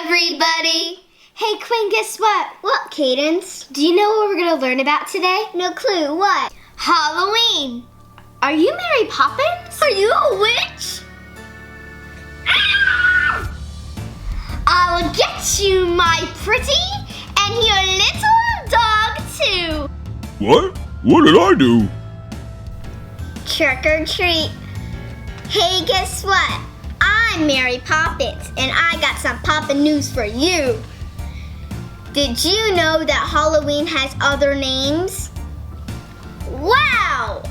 everybody! Hey, Quinn, guess what? What, Cadence? Do you know what we're going to learn about today? No clue. What? Halloween! Are you Mary Poppins? Are you a witch? Ah! I'll get you, my pretty, and your little dog, too. What? What did I do? Trick or treat. Hey, guess what? I'm Mary Poppins, and I got some poppin' news for you. Did you know that Halloween has other names? Wow!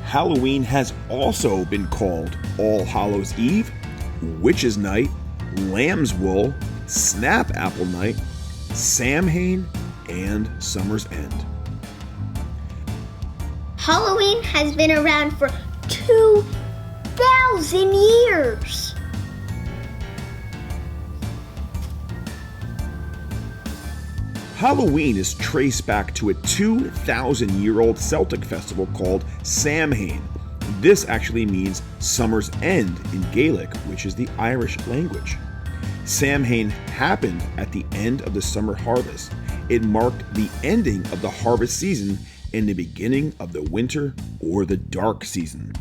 Halloween has also been called All Hallows Eve, Witch's Night, Lamb's Wool, Snap Apple Night, Samhain, and Summer's End. Halloween has been around for 2,000 years. Halloween is traced back to a 2,000-year-old Celtic festival called Samhain. This actually means summer's end in Gaelic, which is the Irish language. Samhain happened at the end of the summer harvest. It marked the ending of the harvest season and the beginning of the winter or the dark season.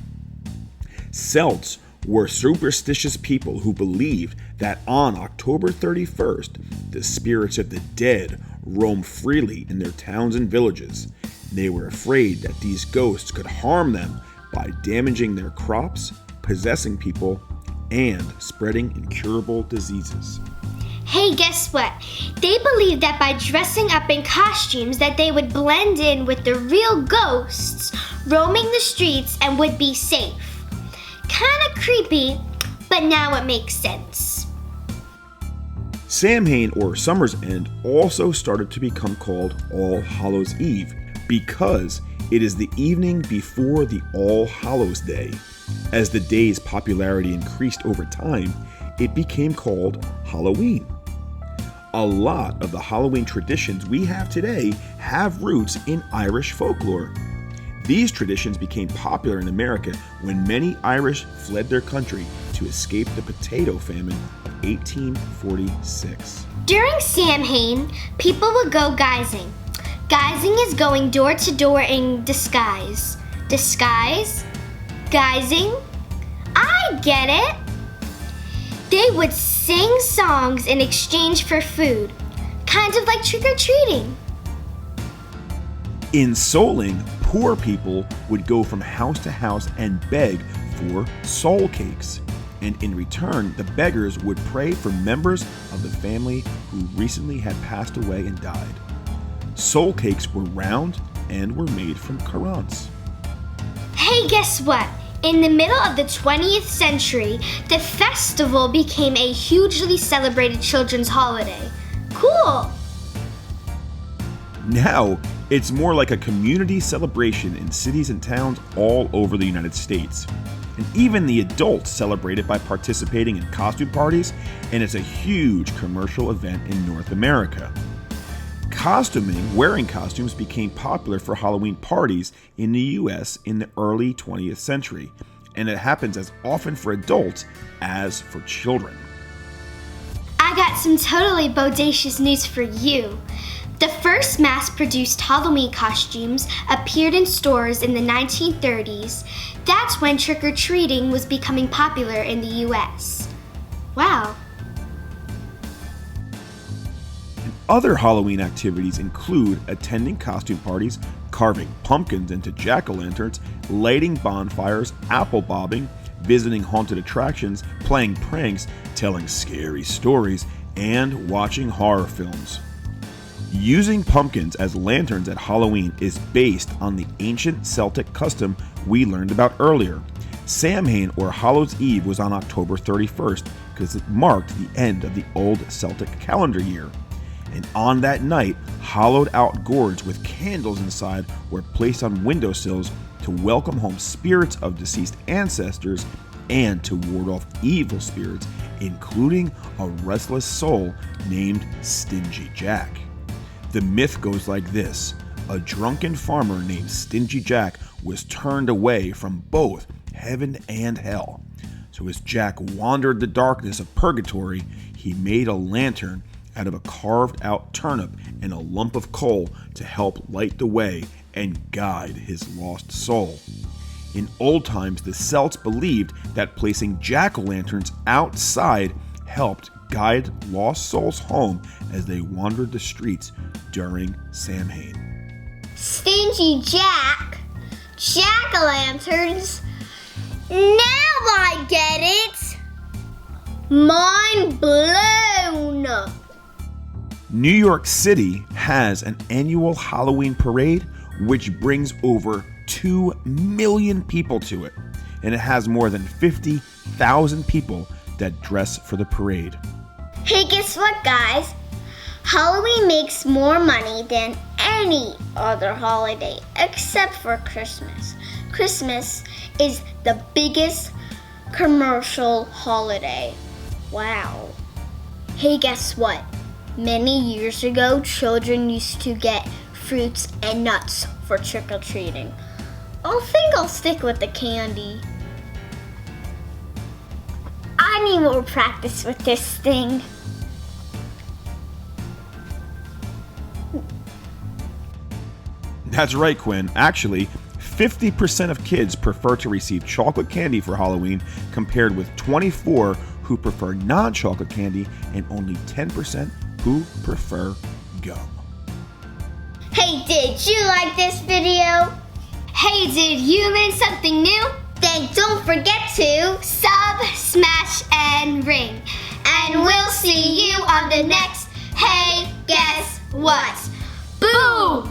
Celts were superstitious people who believed that on October 31st, the spirits of the dead roam freely in their towns and villages. They were afraid that these ghosts could harm them by damaging their crops, possessing people, and spreading incurable diseases. Hey, guess what? They believed that by dressing up in costumes that they would blend in with the real ghosts roaming the streets and would be safe. Kinda creepy, but now it makes sense. Samhain, or Summer's End, also started to become called All Hallows Eve because it is the evening before the All Hallows Day. As the day's popularity increased over time, it became called Halloween. A lot of the Halloween traditions we have today have roots in Irish folklore. These traditions became popular in America when many Irish fled their country to escape the potato famine of 1846. During Samhain, people would go guising. Guising is going door to door in disguise. Disguise? Guising? I get it! They would sing songs in exchange for food, kind of like trick-or-treating. In Soling, poor people would go from house to house and beg for soul cakes. And in return, the beggars would pray for members of the family who recently had passed away and died. Soul cakes were round and were made from currants. Hey, guess what? In the middle of the 20th century, the festival became a hugely celebrated children's holiday. Cool! Now, it's more like a community celebration in cities and towns all over the United States. And even the adults celebrate it by participating in costume parties, and it's a huge commercial event in North America. Wearing costumes became popular for Halloween parties in the US in the early 20th century, and it happens as often for adults as for children. I got some totally bodacious news for you. The first mass-produced Halloween costumes appeared in stores in the 1930s. That's when trick-or-treating was becoming popular in the US. Wow. Other Halloween activities include attending costume parties, carving pumpkins into jack-o'-lanterns, lighting bonfires, apple bobbing, visiting haunted attractions, playing pranks, telling scary stories, and watching horror films. Using pumpkins as lanterns at Halloween is based on the ancient Celtic custom we learned about earlier. Samhain, or Hallows Eve, was on October 31st because it marked the end of the old Celtic calendar year. And on that night, hollowed-out gourds with candles inside were placed on windowsills to welcome home spirits of deceased ancestors and to ward off evil spirits, including a restless soul named Stingy Jack. The myth goes like this: a drunken farmer named Stingy Jack was turned away from both heaven and hell. So as Jack wandered the darkness of purgatory, he made a lantern out of a carved out turnip and a lump of coal to help light the way and guide his lost soul. In old times, the Celts believed that placing jack-o'-lanterns outside helped guide lost souls home as they wandered the streets during Samhain. Stingy Jack? Jack-o'-lanterns? Now I get it! Mind blown! New York City has an annual Halloween parade which brings over 2 million people to it, and it has more than 50,000 people that dress for the parade. Hey, guess what, guys? Halloween makes more money than any other holiday except for Christmas. Christmas is the biggest commercial holiday. Wow. Hey, guess what? Many years ago, children used to get fruits and nuts for trick-or-treating. I think I'll stick with the candy. I need more practice with this thing. That's right, Quinn. Actually, 50% of kids prefer to receive chocolate candy for Halloween, compared with 24% who prefer non-chocolate candy and only 10% who prefer gum. Hey, did you like this video? Hey, did you learn something new? Then don't forget to Sub, smash, and ring. And we'll see you on the next Hey, Guess What? Boom!